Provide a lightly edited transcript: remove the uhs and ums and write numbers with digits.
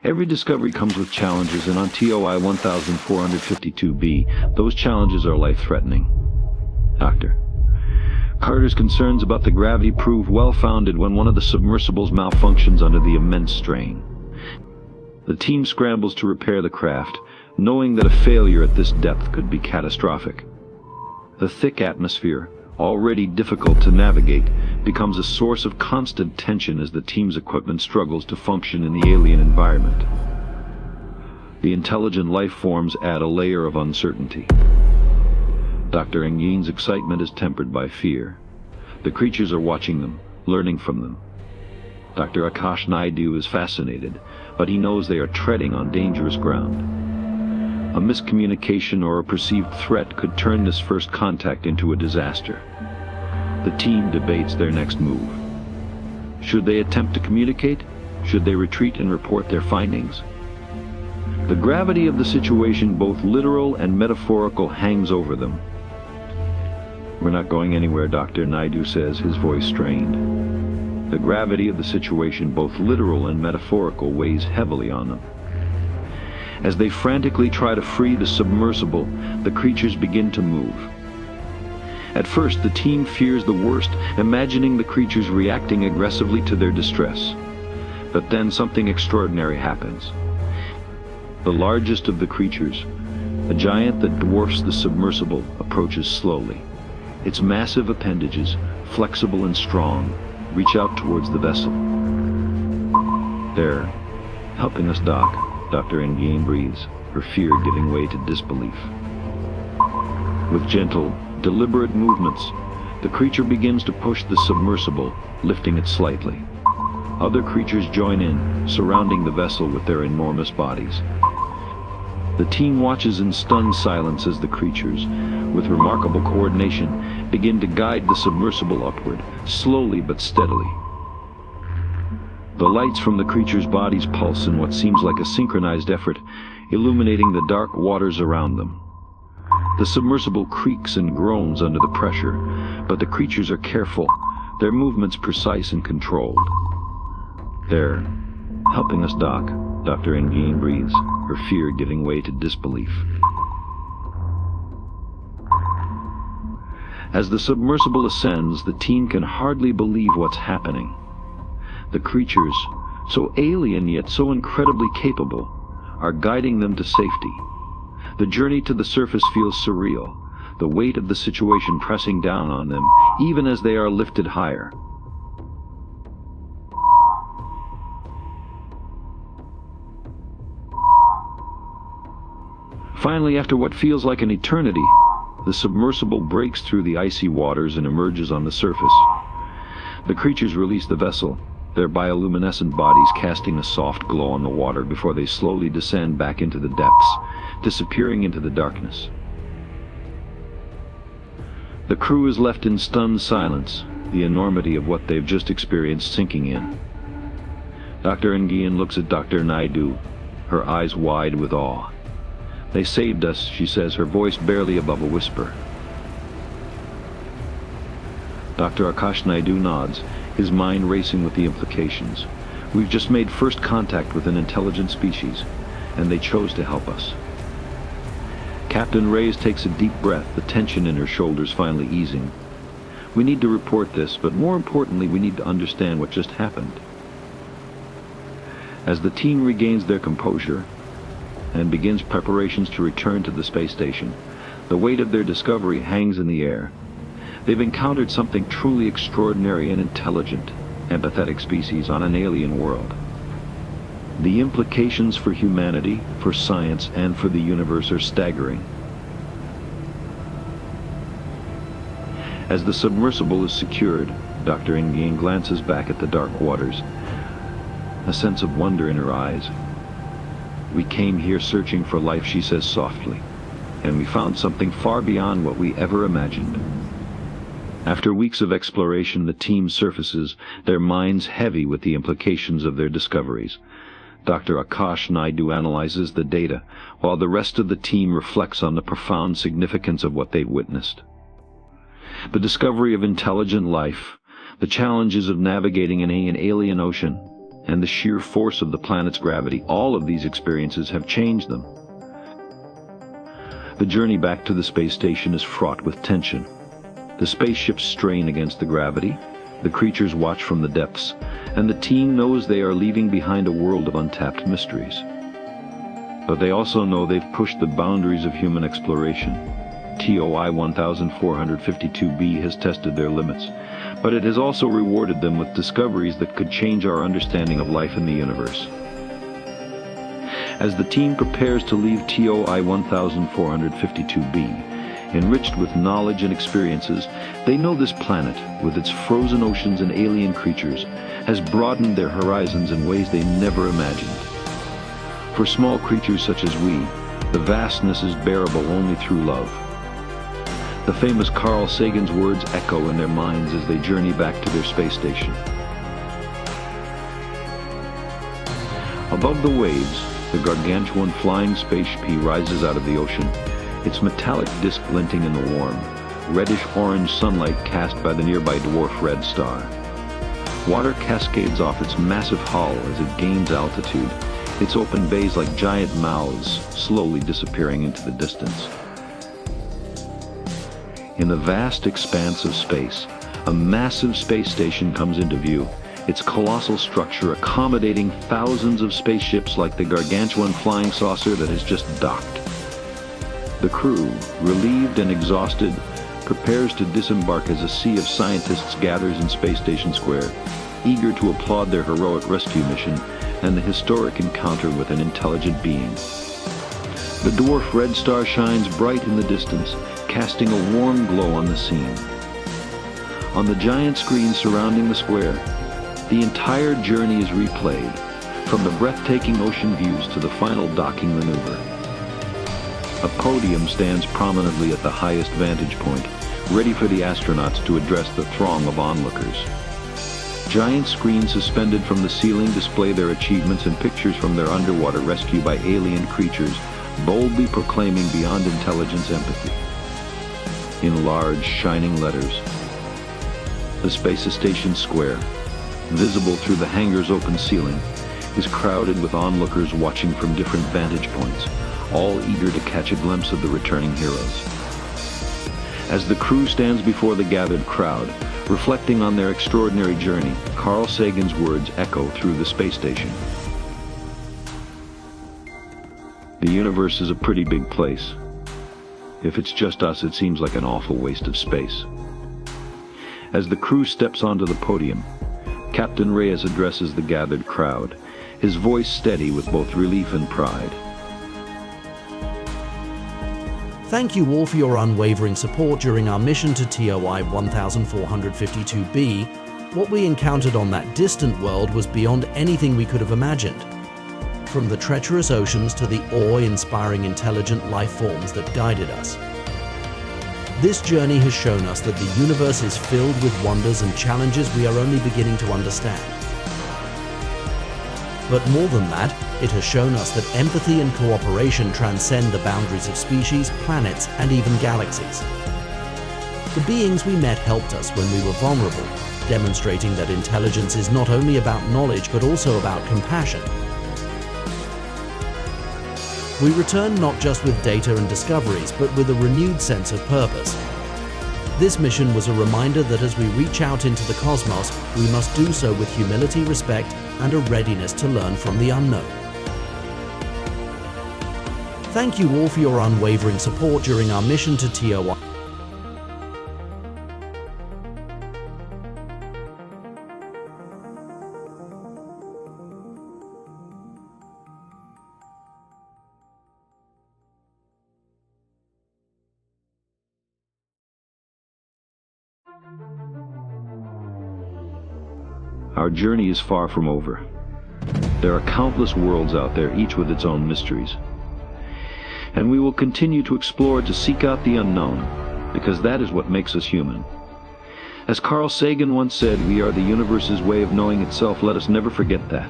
Every discovery comes with challenges, and on TOI 1452b, those challenges are life-threatening. Doctor, Carter's concerns about the gravity prove well-founded when one of the submersibles malfunctions under the immense strain. The team scrambles to repair the craft, knowing that a failure at this depth could be catastrophic. The thick atmosphere, already difficult to navigate, becomes a source of constant tension as the team's equipment struggles to function in the alien environment. The intelligent life forms add a layer of uncertainty. Dr. Engine's excitement is tempered by fear. The creatures are watching them, learning from them. Dr. Akash Naidu is fascinated, but he knows they are treading on dangerous ground. A miscommunication or a perceived threat could turn this first contact into a disaster. The team debates their next move. Should they attempt to communicate? Should they retreat and report their findings? The gravity of the situation, both literal and metaphorical, hangs over them. "We're not going anywhere, Dr. Naidu says, his voice strained. The gravity of the situation, both literal and metaphorical, weighs heavily on them. As they frantically try to free the submersible, the creatures begin to move. At first, the team fears the worst, imagining the creatures reacting aggressively to their distress. But then something extraordinary happens. The largest of the creatures, a giant that dwarfs the submersible, approaches slowly. Its massive appendages, flexible and strong, reach out towards the vessel. "They're helping us dock," Dr. Engin breathes, her fear giving way to disbelief. With gentle, deliberate movements, the creature begins to push the submersible, lifting it slightly. Other creatures join in, surrounding the vessel with their enormous bodies. The team watches in stunned silence as the creatures, with remarkable coordination, begin to guide the submersible upward, slowly but steadily. The lights from the creatures' bodies pulse in what seems like a synchronized effort, illuminating the dark waters around them. The submersible creaks and groans under the pressure, but the creatures are careful, their movements precise and controlled. "They're helping us dock," Dr. Engin breathes, her fear giving way to disbelief. As the submersible ascends, the team can hardly believe what's happening. The creatures, so alien yet so incredibly capable, are guiding them to safety. The journey to the surface feels surreal, the weight of the situation pressing down on them, even as they are lifted higher. Finally, after what feels like an eternity, the submersible breaks through the icy waters and emerges on the surface. The creatures release the vessel, their bioluminescent bodies casting a soft glow on the water before they slowly descend back into the depths, disappearing into the darkness. The crew is left in stunned silence, the enormity of what they've just experienced sinking in. Dr. Engin looks at Dr. Naidu, her eyes wide with awe. "They saved us," she says, her voice barely above a whisper. Dr. Akash Naidu nods, his mind racing with the implications. "We've just made first contact with an intelligent species, and they chose to help us." Captain Reyes takes a deep breath, the tension in her shoulders finally easing. "We need to report this, but more importantly, we need to understand what just happened." As the team regains their composure and begins preparations to return to the space station, the weight of their discovery hangs in the air. They've encountered something truly extraordinary, an intelligent, empathetic species on an alien world. The implications for humanity, for science, and for the universe are staggering. As the submersible is secured, Dr. Engin glances back at the dark waters, a sense of wonder in her eyes. "We came here searching for life," she says softly, "and we found something far beyond what we ever imagined." After weeks of exploration, the team surfaces, their minds heavy with the implications of their discoveries. Dr. Akash Naidu analyzes the data, while the rest of the team reflects on the profound significance of what they've witnessed. The discovery of intelligent life, the challenges of navigating an alien ocean, and the sheer force of the planet's gravity, all of these experiences have changed them. The journey back to the space station is fraught with tension. The spaceships strain against the gravity, the creatures watch from the depths, and the team knows they are leaving behind a world of untapped mysteries. But they also know they've pushed the boundaries of human exploration. TOI 1452b has tested their limits, but it has also rewarded them with discoveries that could change our understanding of life in the universe. As the team prepares to leave TOI 1452b, enriched with knowledge and experiences, they know this planet, with its frozen oceans and alien creatures, has broadened their horizons in ways they never imagined. For small creatures such as we, the vastness is bearable only through love. The famous Carl Sagan's words echo in their minds as they journey back to their space station. Above the waves, the gargantuan flying spaceship rises out of the ocean, its metallic disk glinting in the warm, reddish-orange sunlight cast by the nearby dwarf red star. Water cascades off its massive hull as it gains altitude, its open bays like giant mouths slowly disappearing into the distance. In the vast expanse of space, a massive space station comes into view, its colossal structure accommodating thousands of spaceships like the gargantuan flying saucer that has just docked. The crew, relieved and exhausted, prepares to disembark as a sea of scientists gathers in Space Station Square, eager to applaud their heroic rescue mission and the historic encounter with an intelligent being. The dwarf red star shines bright in the distance, casting a warm glow on the scene. On the giant screen surrounding the square, the entire journey is replayed, from the breathtaking ocean views to the final docking maneuver. A podium stands prominently at the highest vantage point, ready for the astronauts to address the throng of onlookers. Giant screens suspended from the ceiling display their achievements and pictures from their underwater rescue by alien creatures, boldly proclaiming beyond intelligence empathy. In large, shining letters, the Space Station Square, visible through the hangar's open ceiling, is crowded with onlookers watching from different vantage points, all eager to catch a glimpse of the returning heroes. As the crew stands before the gathered crowd, reflecting on their extraordinary journey, Carl Sagan's words echo through the space station. The universe is a pretty big place. If it's just us, it seems like an awful waste of space. As the crew steps onto the podium, Captain Reyes addresses the gathered crowd, his voice steady with both relief and pride. Thank you all for your unwavering support during our mission to TOI 1452b. What we encountered on that distant world was beyond anything we could have imagined. From the treacherous oceans to the awe-inspiring intelligent life forms that guided us. This journey has shown us that the universe is filled with wonders and challenges we are only beginning to understand. But more than that, it has shown us that empathy and cooperation transcend the boundaries of species, planets, and even galaxies. The beings we met helped us when we were vulnerable, demonstrating that intelligence is not only about knowledge but also about compassion. We return not just with data and discoveries, but with a renewed sense of purpose. This mission was a reminder that as we reach out into the cosmos, we must do so with humility, respect, and a readiness to learn from the unknown. Thank you all for your unwavering support during our mission to TOI. Our journey is far from over. There are countless worlds out there, each with its own mysteries. And we will continue to explore to seek out the unknown, because that is what makes us human. As Carl Sagan once said, we are the universe's way of knowing itself. Let us never forget that.